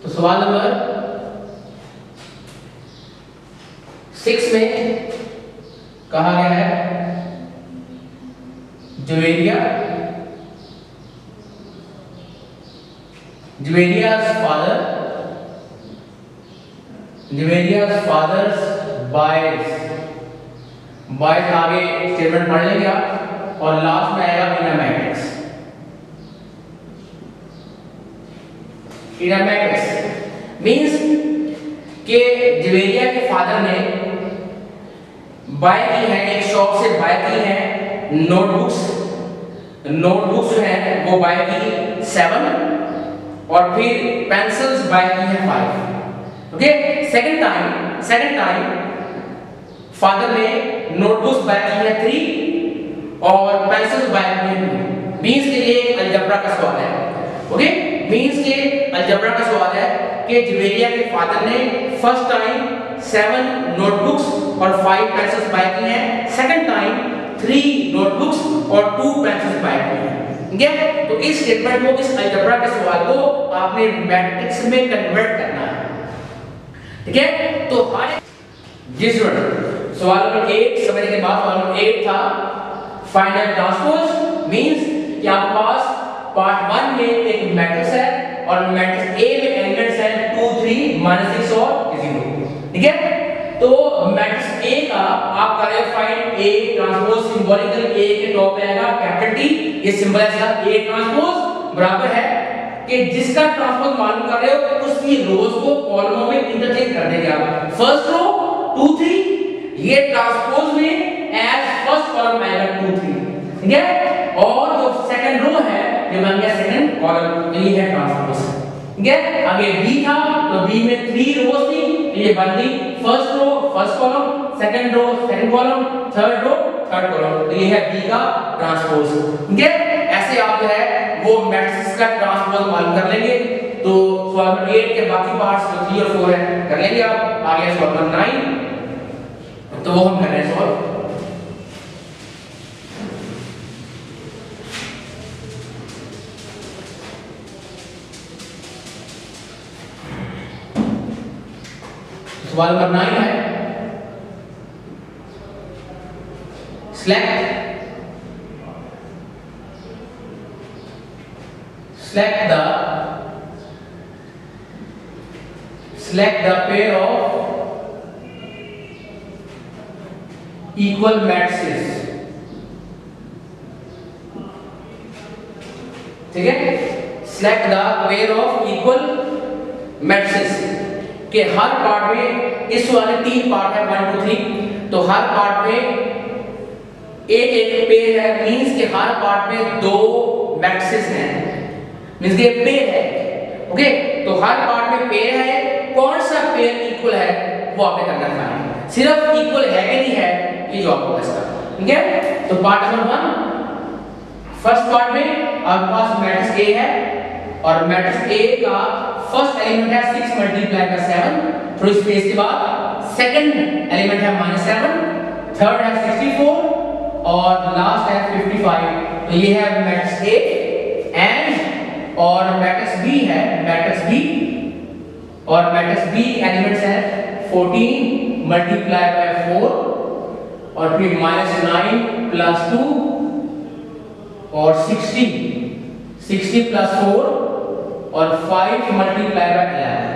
तो सवाल नंबर 6 में कहा गया है Juveria's father's buys आगे स्टेटमेंट पढ़ लेंगे आप और लास्ट में आएगा इनामैटिक्स मींस कि जुवेरिया के फादर ने बाय की है, एक शॉप से बाय की है नोटबुक्स जो है वो बाय की 7 और फिर पेंसिल्स बाय की है 5। ओके, सेकंड टाइम फादर ने नोटबुक्स बाय की है 3 और पेंसिल्स बाय की है 2। मींस के लिए अलजेब्रा का सवाल है। ओके, मींस के अलजेब्रा का सवाल है कि जुवेरिया के फादर ने फर्स्ट टाइम 7 नोटबुक्स और 5 पेंसिल्स बाय की हैं, सेकंड टाइम 3 नोटबुक्स और 2 पेंसिल्स बाय की हैं। ठीक है, तो इस स्टेटमेंट को, इस अलजेब्रा के सवाल को आपने मैट्रिक्स में कन्वर्ट करना है। ठीक है, तो हर जिस सवाल नंबर 8 समझने के बाद सवाल नंबर 8 था फाइंड आउट ट्रांसपोज मींस कि आपके पास पार्ट 1 में एक मैट्रिक्स है और मैट्रिक्स ए में एलिमेंट्स हैं 2 3 -6 और 0। ठीक है, तो मैट्रिक्स ए का आप करें फाइंड ए ट्रांसपोज सिंबॉलिकल ए के टॉप पे आएगा कैपिटल टी, ये सिंबल है इसका ए ट्रांसपोज बराबर है कि जिसका ट्रांसपोज मालूम कर रहे हो उसकी रोज को कॉलमों में इंटरचेंज कर देंगे आप। फर्स्ट रो 2 3 ये ट्रांसपोज में एज फर्स्ट कॉलम आएगा 2 3। ठीक है, और जो सेकंड रो है ये बन गया सेकंड कॉलम, ये है ट्रांसपोज। ठीक है, आगे बी था तो बी में 3 रोज थी, ये बन गई first row first column, second row second column, third row third column, तो ये है बी का ट्रांसपोज। ठीक है, ऐसे आप जो है वो मैट्रिक्स का ट्रांसपोज मालूम कर लेंगे। तो सवाल नंबर 8 के बाकी पार्ट्स जो 3 और 4 है कर लेंगे आप। आगे सवाल नंबर 9 तो वो हम कर रहे हैं सॉल्व। सवाल नंबर 9 है select the pair of equal matrices। ठीक है, select the pair of equal matrices के हर पार्ट में, इस वाले 3 पार्ट है 1 2 3, तो हर पार्ट में एक एक पेयर है, मींस के हर पार्ट में 2 मैट्रिसेस हैं, मींस के पेयर है। ओके, तो हर पार्ट में पेयर है, कौन सा पेयर इक्वल है वो आपने करना है। सिर्फ इक्वल है कि नहीं है ये जवाब होगा इसका। ठीक है, तो पार्ट नंबर 1 फर्स्ट पार्ट में आपके पास मैट्रिक्स ए है और मैट्रिक्स ए का फर्स्ट एलिमेंट है 6 मल्टीप्लाई बाय 7, थोड़ी स्पेस के बाद सेकंड एलिमेंट है -7, थर्ड है 64 और लास्ट है 55। तो ये है मैट्रिक्स ए एंड और मैट्रिक्स बी है मैट्रिक्स बी और मैट्रिक्स बी एलिमेंट्स हैं 14 मल्टीप्लाई बाय 4 और फिर -9 + 2 और 60 + 4 और 5 मल्टीप्लाई बाय 11।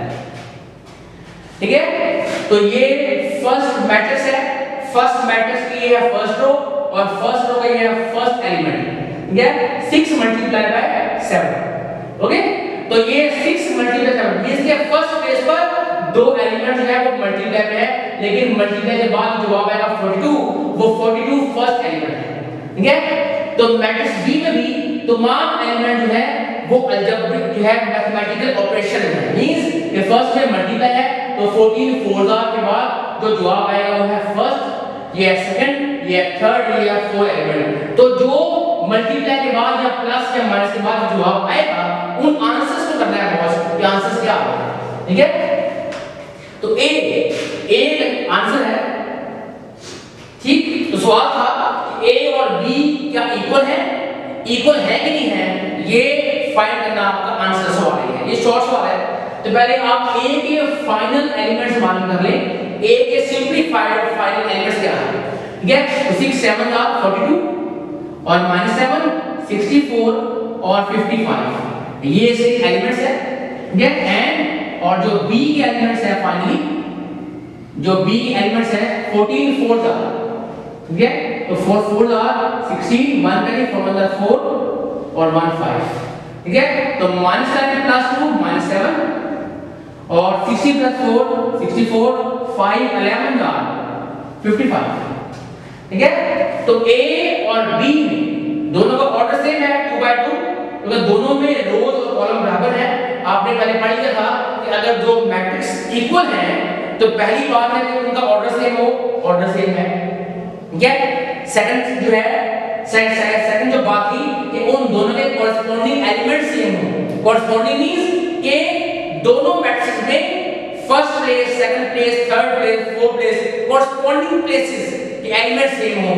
ठीक है, तो ये फर्स्ट मैट्रिक्स है, फर्स्ट मैट्रिक्स की ये है फर्स्ट रो और फर्स्ट रो का ये है फर्स्ट एलिमेंट। ठीक है, 6 मल्टीप्लाई बाय 7। ओके, तो ये 6 मल्टीप्लाई 7 इसके फर्स्ट पेज पर 2 एलिमेंट जो है वो मल्टीप्लाई में है, लेकिन मल्टीप्लाई के बाद जो जवाब आएगा 42, वो 42 फर्स्ट एलिमेंट है। ठीक है, तो मैट्रिक्स बी में भी तमाम एलिमेंट जो है वो अलजेब्रिक जो है मैथमेटिकल ऑपरेशन है, मींस ये फर्स्ट में मल्टीप्लाई है तो 14 4 के बाद जो जवाब आएगा वो है फर्स्ट, ये है सेकंड, ये है थर्ड, ये है फोर्थ एलिमेंट। तो जो मल्टीप्लाई के बाद या प्लस या माइनस के बाद जो जवाब आएगा उन आंसर्स को करना है बॉस, ये आंसर्स क्या होगा। ठीक है, तो ए आंसर है। ठीक, तो सवाल था ए और बी क्या इक्वल है कि नहीं है, ये फाइंड करना आपका आंसर सवाल है। ये शॉर्ट सवाल है, तो पहले आप ए के फाइनल एलिमेंट्स मालूम कर लें। ए के सिंपलीफाइड फाइनल एलिमेंट्स क्या है, ठीक है? तो 6 7 are 42 और -7 64 और 55, ये इसके एलिमेंट्स है, ठीक है? एंड और जो बी के एलिमेंट्स है फाइनली, जो बी एलिमेंट्स है 14 4s are, ठीक है? तो 4 4s are 16, 1 करें 4 1 4 और 1 5, ठीक है? तो -7 + 2 -7 और 60 + 4 64 5 11 are 55, ठीक है? तो ए और बी में दोनों का ऑर्डर सेम है 2 by 2, क्योंकि दोनों में रोज और कॉलम बराबर है। आपने पहले पढ़ लिया था कि अगर दो मैट्रिक्स इक्वल हैं तो पहली बात है कि उनका ऑर्डर सेम हो, ऑर्डर सेम है, ठीक है? सेकंड जो है सेकंड जो बात थी कि उन दोनों के कॉरस्पॉन्डिंग एलिमेंट सेम हो। कॉरस्पॉन्डिंग मींस के दोनों मैट्रिक्स में first place, second place, third place, fourth place, corresponding places के एलिमेंट सेम हो।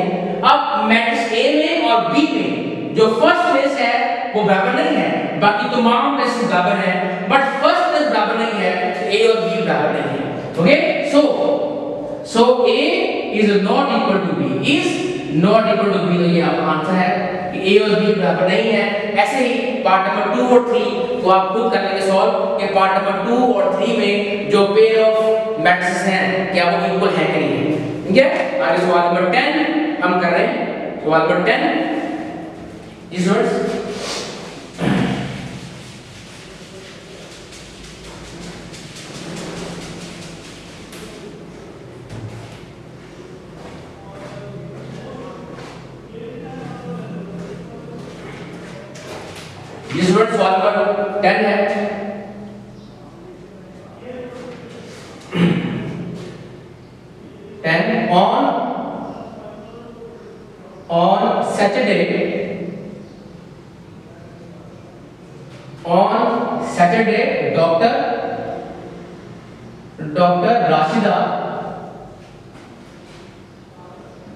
अब मैट्रिक्स ए में और बी में जो फर्स्ट प्लेस है वो बराबर नहीं है, बाकी तमाम प्लेसेस बराबर हैं, बट फर्स्ट प्लेस बराबर नहीं है, ए और बी बराबर नहीं है। Okay, so A is not equal to B, is not equal to B, तो ये आपका आंसर है कि ए और बी बराबर नहीं है। ऐसे ही पार्ट नंबर 2 और 3 तो आप खुद कर लेंगे सॉल्व कि पार्ट नंबर 2 और 3 में जो पेयर ऑफ मैट्रिक्स हैं क्या वो इक्वल है कि नहीं है, ठीक है? आगे सवाल नंबर 10 हम कर रहे हैं। सवाल नंबर 10 इज वर्ड्स सवाल नंबर 10 है। 10 on Saturday Dr. Rashida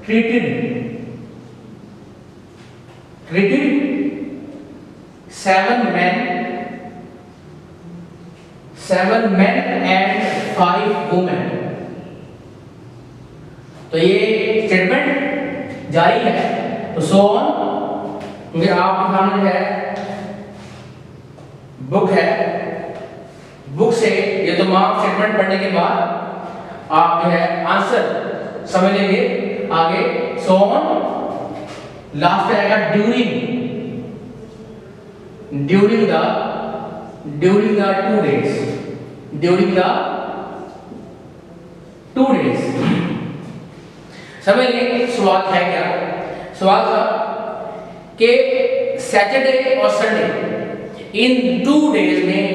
treated 7 men and 5 women। तो ये स्टेटमेंट जारी है, तो सो ऑन, क्योंकि आपके सामने है बुक है, बुक से ये तमाम स्टेटमेंट पढ़ने के बाद आप जो है आंसर समझ लेंगे आगे। सो ऑन लास्ट पे आएगा during the 2 days, during the 2 days। समझ लेंगे सवाल है क्या। सवाल था कि सैटरडे और संडे इन 2 डेज में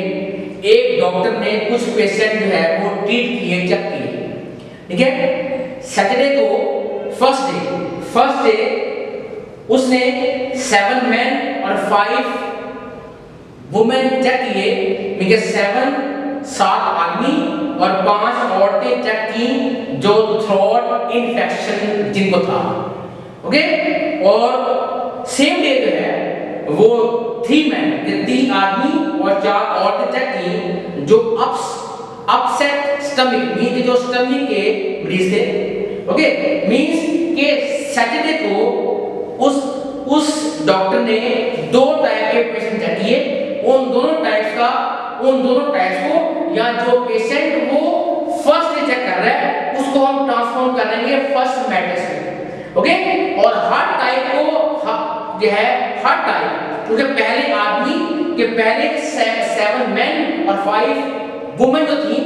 एक डॉक्टर ने कुछ पेशेंट जो है वो ट्रीट किए, चेक किए, ठीक है? सैटरडे को फर्स्ट डे उसने 7 मैन और 5 वुमेन चेक किए, मींस 7 आदमी और 5 औरतें चेक की जो थ्रोट इन्फेक्शन जिनको था, ओके? और सेम डे जो है वो 3 मैन 3 आदमी और 4 औरतें चेक की जो अपसेट स्टमक, मींस जो स्टमक के मरीज थे, ओके? मींस के सैटरडे को उस डॉक्टर ने 2 टाइप के पेशेंट चेक किए। उन दोनों टाइप्स को या जो पेशेंट वो फर्स्ट डे चेक कर रहा है उसको हम ट्रांसफॉर्म कर देंगे फर्स्ट मैट्रिक्स में, ओके? और हर टाइप को जो है हर टाइप, क्योंकि पहले आदमी के पहले 7 मैन और 5 वुमेन जो थी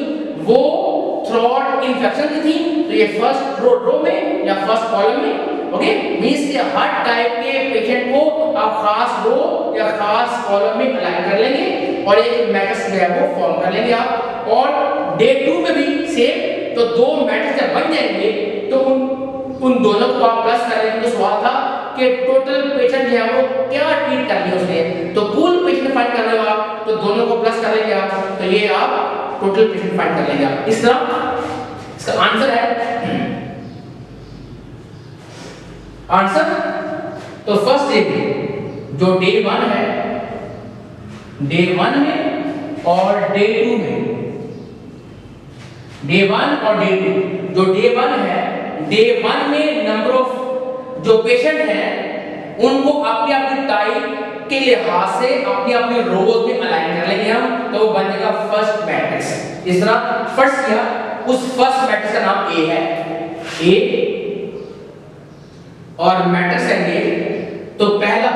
वो थ्रोट इन्फेक्शन की थी, तो ये फर्स्ट रो में या फर्स्ट कॉलम में, ओके? मींस के हर टाइप के पेशेंट को आप खास रो या खास कॉलम में अलाइन कर लेंगे और एक मैट्रिक्स जो है वो फॉर्म कर लेंगे आप। और डे 2 में भी सेम, तो 2 मैट्रिक्स जब बन जाएंगे तो उन दोनों को आप प्लस कर लेंगे। तो सवाल था कि टोटल पेशेंट जो है वो क्या ट्रीट कर लिया उसने, तो कुल पेशेंट फाइंड कर रहे हो आप, तो दोनों को प्लस कर लेंगे आप, तो ये आप टोटल पेशेंट फाइंड कर लेंगे आप। इस तरह इसका आंसर है आंसर तो फर्स्ट डे जो डे 1 है, डे 1 में और डे 2 में, डे 1 और डे 2, जो डे 1 है, डे 1 में नंबर ऑफ जो पेशेंट हैं उनको अपनी अपनी टाइप के लिहाज से अपनी अपनी रोज में अलाइन कर लेंगे हम, तो वो बनेगा फर्स्ट मैट्रिक्स। इस तरह फर्स्ट किया, उस फर्स्ट मैट्रिक्स का नाम ए है, ए और मैट्रिक्स है ये। तो पहला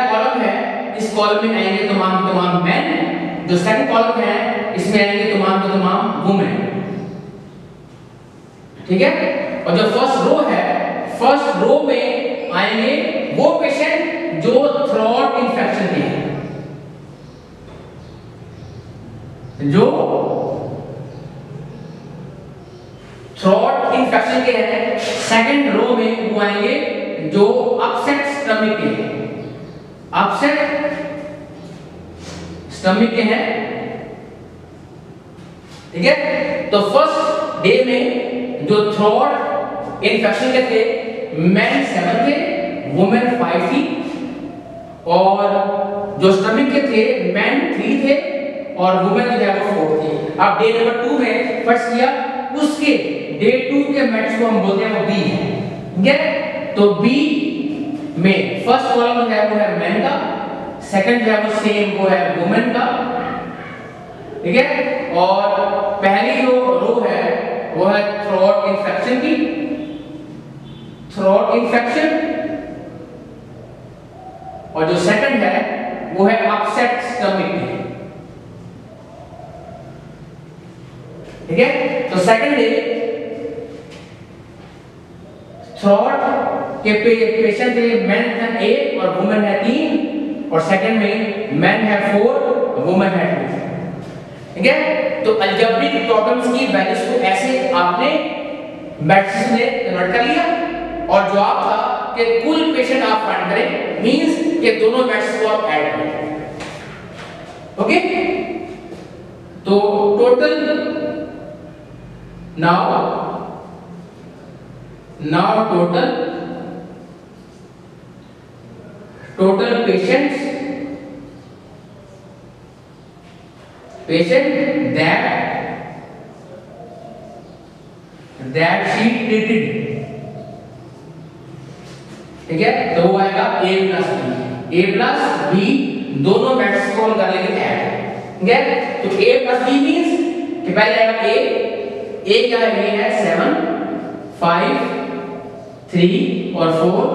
कॉलम है, इस कॉलम में आएंगे तमाम मैन, जो सेकंड कॉलम है इसमें आएंगे तमाम वुमेन, ठीक है। और जो फर्स्ट रो है, फर्स्ट रो में आएंगे वो पेशेंट जो थ्रोट इन्फेक्शन के हैं, जो थ्रोट इन्फेक्शन के हैं। सेकंड रो में वो आएंगे जो अपसेट स्टमक के हैं, अपसेट स्टमक के हैं, ठीक है। तो फर्स्ट डे में जो थ्रोट इन्फेक्शन के थे, मैन 7 थे, वुमेन 5 थी, और जो स्टमक के थे मैन 3 थे और वुमेन जो है वो 4 थी। अब डे नंबर 2 में फर्स्ट किया, उसके डे 2 के मैट्रिक्स को हम बोलते हैं वो बी है, ठीक है। तो बी में फर्स्ट कॉलम है वो है मैन का, सेकंड जो है वो सेम वो है वुमेन का, ठीक है। और पहली जो रो है वो है थ्रोट इन्फेक्शन की, थ्रोट इन्फेक्शन, और जो सेकंड है वो है अपसेट स्टमक की, ठीक है। तो सेकंड डे थ्रोट के पेशेंट थे, मैन है 8 और वुमेन है 3, और सेकंड में मैन है 4 वुमेन है 2, ठीक है। तो अलजेब्रिक प्रॉब्लम्स की वैल्यूज को ऐसे आपने मैट्रिक्स में कन्वर्ट कर लिया, और जवाब था कि कुल पेशेंट आप फाइंड करें, मींस कि दोनों मैट्रिक्स को आप ऐड करें, ओके। तो total now total patients that she treated, ठीक है। तो वो आएगा a प्लस b, दोनों मैट्रिक्स को कर लेंगे ऐड, ठीक है। तो a प्लस b मींस कि पहले आएगा a क्या है, a है 7 5 3 और 4,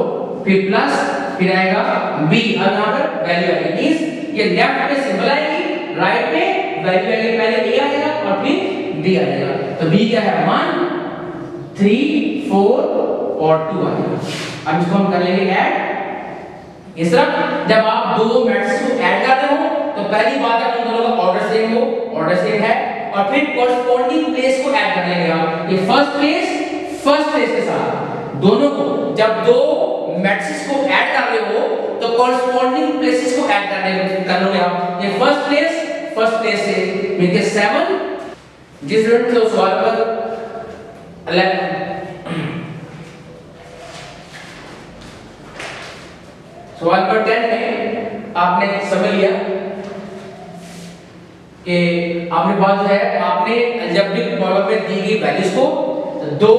फिर प्लस, फिर आएगा b, अब यहां पर वैल्यू आएगी, मींस ये लेफ्ट में सिंबल आएगी, राइट में वैल्यू आएगी, पहले a आएगा और फिर b आएगा। तो b क्या है 1 3 4 और 2 आएगा। अब इसको हम कर लेंगे ऐड। इस तरह जब आप दो मैट्रिक्स को ऐड कर रहे हो तो पहली बात है उन दोनों का ऑर्डर सेम हो, ऑर्डर सेम है, और फिर कॉरस्पॉन्डिंग प्लेस को ऐड कर लेंगे हम। ये फर्स्ट प्लेस के साथ दोनों को, जब दो मैट्रिक्स को ऐड कर रहे हो तो कॉरस्पॉन्डिंग प्लेसेस को ऐड कर लोगे आप। ये फर्स्ट प्लेस से मिलके 7, जिस स्टूडेंट को सवाल पर सवाल नंबर 10 में आपने समझ लिया कि आपने बात जो है आपने अलजेब्रिक प्रॉब्लम में दी गई वैल्यूज को दो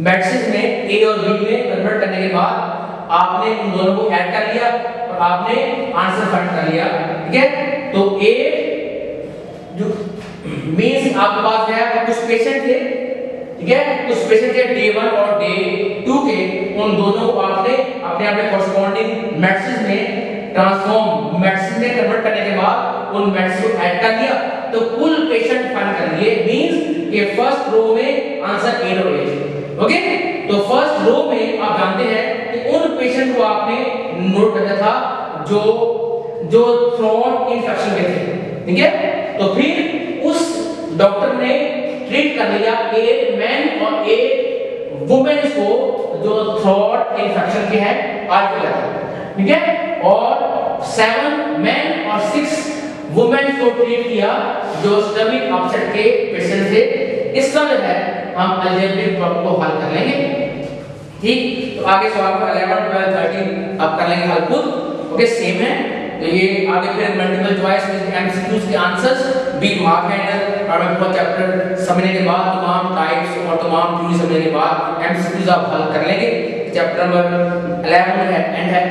मैट्रिक्स में a और b में कन्वर्ट करने के बाद आपने उन दोनों को ऐड कर लिया और आपने आंसर फाइंड कर लिया, ठीक है। तो a जो मींस आपके पास है कुछ पेशेंट थे, ठीक है, कुछ पेशेंट थे डे 1 और डे 2 के, उन दोनों को आपने अपने अपने कॉरस्पॉन्डिंग मैट्रिक्स में ट्रांसफॉर्म मैट्रिक्स में कन्वर्ट करने के बाद उन मैट्रिक्स को ऐड कर दिया तो कुल पेशेंट फाइंड कर लिए, मींस ये फर्स्ट रो में आंसर A और A, ओके। तो फर्स्ट रो में आप जानते हैं कि उन पेशेंट को आपने नोट करना था जो थ्रोट इन्फेक्शन के थे, ठीक है। तो फिर उस डॉक्टर ने ट्रीट कर लिया 8 मैन और 8 वुमेन को जो थ्रोट इन्फेक्शन के हैं आर्टिकुलर, ठीक है, और 7 मैन और 6 वुमेन को ट्रीट किया जो स्टमक अपसेट के पेशेंट थे। इस तरह है हम अलजेब्रिक प्रॉब्लम को हल कर लेंगे, ठीक। तो आगे सवाल नंबर 11 12 13 अब कर लेंगे हल खुद, ओके, सेम है। तो ये आगे फिर मल्टीपल चॉइस में एमसीक्यूज के आंसर्स बी मार्क हैंडल और मैं पूरा चैप्टर समझने के बाद तमाम टाइप्स और तमाम थ्योरी समझने के बाद एमसीक्यूज आप हल कर लेंगे। चैप्टर नंबर 11 है एंड है।